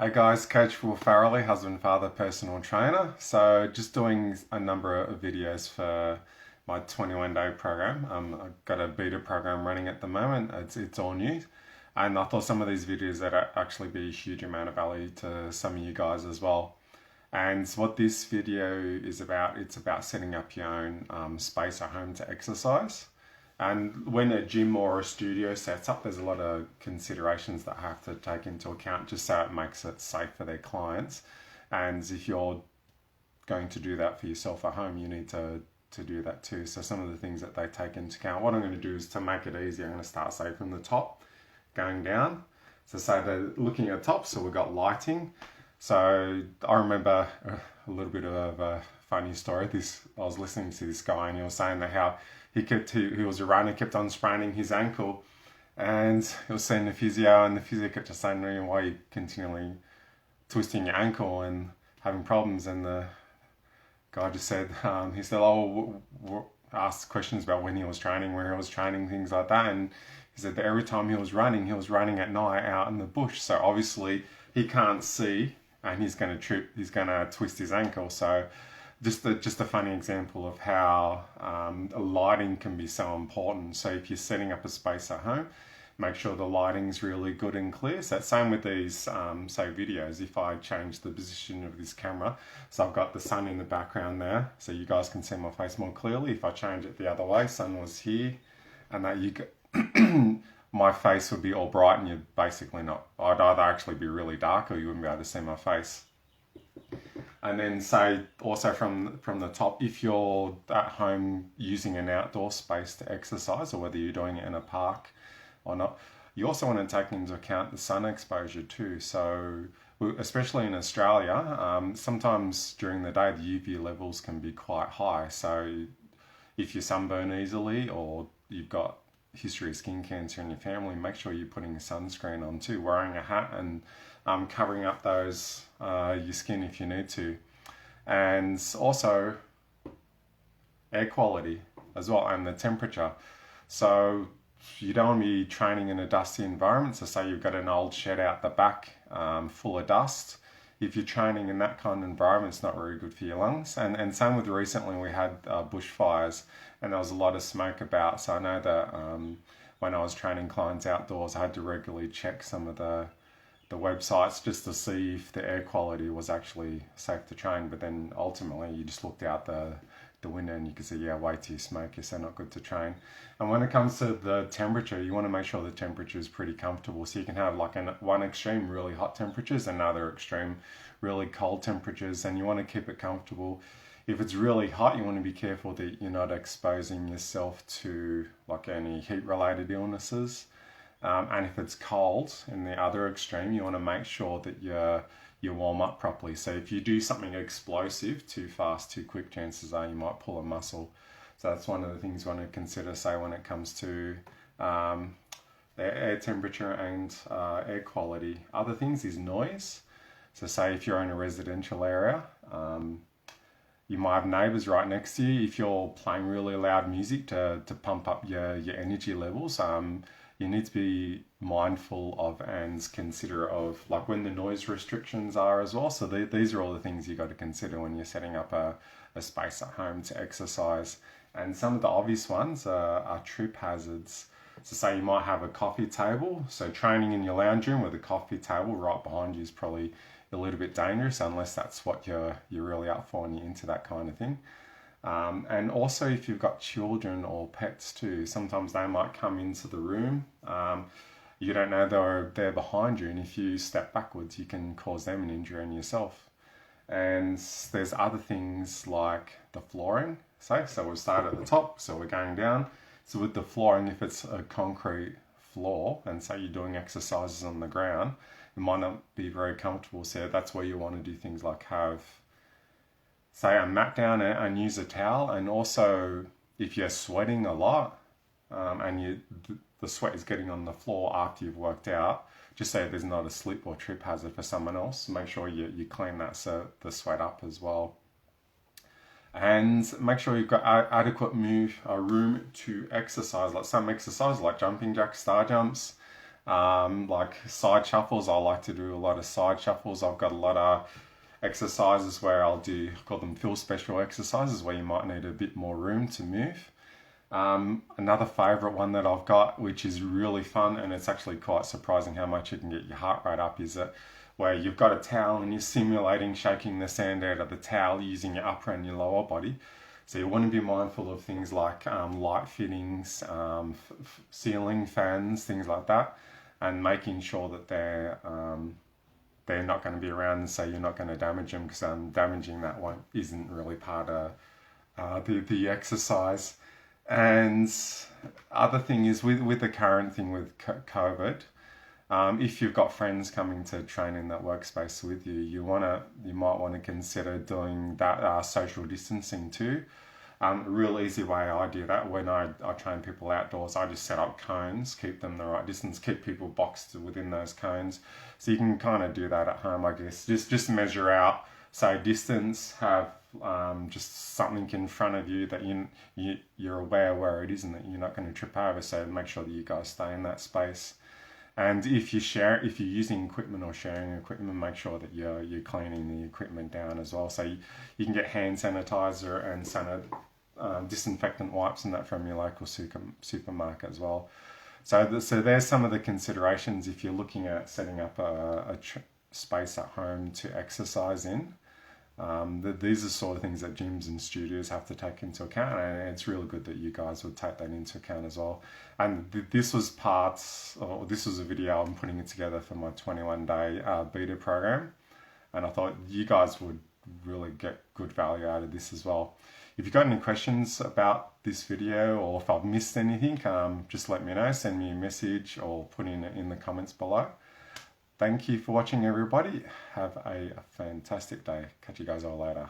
Hey guys, Coach Will Farrelly, husband, father, personal trainer. So just doing a number of videos for my 21-day program. I've got a beta program running at the moment. It's all new. And I thought some of these videos that actually be a huge amount of value to some of you guys as well. And what this video is about, it's about setting up your own space at home to exercise. And when a gym or a studio sets up, there's a lot of considerations that have to take into account just so it makes it safe for their clients. And if you're going to do that for yourself at home, you need to do that too. So some of the things that they take into account. What I'm going to do is to make it easy, I'm going to start, say, from the top, going down. So say they're looking at the top, so we've got lighting. So I remember a little bit of a funny story. I was listening to this guy and he was saying that how he was a runner, kept on spraining his ankle, and he was seeing the physio, and the physio kept just saying, "Why are you continually twisting your ankle and having problems?" And the guy just said, he said, asked questions about when he was training, where he was training, things like that, and he said that every time he was running at night out in the bush. So obviously he can't see, and he's going to trip, he's going to twist his ankle. So just a funny example of how lighting can be so important. So if you're setting up a space at home, make sure the lighting's really good and clear. So that's same with these, say, videos. If I change the position of this camera, so I've got the sun in the background there, so you guys can see my face more clearly. If I change it the other way, sun was here, and that my face would be all bright, and you'd basically not. I'd either actually be really dark, or you wouldn't be able to see my face. And then say also from the top, if you're at home using an outdoor space to exercise, or whether you're doing it in a park or not, you also want to take into account the sun exposure too. So especially in Australia, sometimes during the day the UV levels can be quite high. So if you sunburn easily, or you've got history of skin cancer in your family, make sure you're putting sunscreen on too, wearing a hat, and covering up those your skin if you need to. And also air quality as well, and the temperature. So you don't want to be training in a dusty environment. So say you've got an old shed out the back full of dust. If you're training in that kind of environment, it's not very good for your lungs. And same with recently, we had bushfires, and there was a lot of smoke about. So I know that when I was training clients outdoors, I had to regularly check some of the websites just to see if the air quality was actually safe to train. But then ultimately you just looked out the window and you could see, yeah, way too smoky, so not good to train. And when it comes to the temperature, you want to make sure the temperature is pretty comfortable. So you can have like one extreme really hot temperatures, another extreme really cold temperatures, and you want to keep it comfortable. If it's really hot, you want to be careful that you're not exposing yourself to like any heat related illnesses. And if it's cold in the other extreme, you want to make sure that you warm up properly. So if you do something explosive too fast, too quick, chances are you might pull a muscle. So that's one of the things you want to consider, say, when it comes to the air temperature and air quality. Other things is noise. So say if you're in a residential area, you might have neighbours right next to you. If you're playing really loud music to pump up your energy levels, you need to be mindful of and considerate of like when the noise restrictions are as well. So these are all the things you got to consider when you're setting up a space at home to exercise. And some of the obvious ones are trip hazards. So say you might have a coffee table. So training in your lounge room with a coffee table right behind you is probably a little bit dangerous, unless that's what you're really up for and you're into that kind of thing. And also if you've got children or pets too, sometimes they might come into the room. You don't know they're behind you, and if you step backwards, you can cause them an injury and yourself. And there's other things like the flooring. So we'll start at the top, so we're going down. So with the flooring, if it's a concrete floor, and say you're doing exercises on the ground, it might not be very comfortable. So that's where you want to do things like have, say, a mat down and use a towel. And also if you're sweating a lot and the sweat is getting on the floor after you've worked out, just so there's not a slip or trip hazard for someone else, make sure you clean that so the sweat up as well. And make sure you've got adequate room to exercise, like some exercise like jumping jacks, star jumps, Like side shuffles, I like to do a lot of side shuffles. I've got a lot of exercises where I call them feel special exercises, where you might need a bit more room to move. Another favourite one that I've got, which is really fun, and it's actually quite surprising how much you can get your heart rate up, is that where you've got a towel and you're simulating shaking the sand out of the towel using your upper and your lower body. So you want to be mindful of things like light fittings, ceiling fans, things like that, and making sure that they're not going to be around, so you're not going to damage them, because damaging that one isn't really part of the exercise. And other thing is with the current thing with COVID, if you've got friends coming to train in that workspace with you, you might want to consider doing that social distancing too. A real easy way I do that when I train people outdoors, I just set up cones, keep them the right distance, keep people boxed within those cones. So you can kind of do that at home, I guess. Just measure out, say, distance, have just something in front of you that you're aware where it is and that you're not going to trip over. So make sure that you guys stay in that space. And if you're using equipment or sharing equipment, make sure that you're cleaning the equipment down as well. So you can get hand sanitizer and disinfectant wipes and that from your local supermarket as well. So there's some of the considerations if you're looking at setting up a space at home to exercise in. These are sort of things that gyms and studios have to take into account, and it's really good that you guys would take that into account as well. And this was a video I'm putting it together for my 21-day beta program, and I thought you guys would really get good value out of this as well. If you've got any questions about this video, or if I've missed anything, just let me know, send me a message or put in the comments below. Thank you for watching, everybody. Have a fantastic day. Catch you guys all later.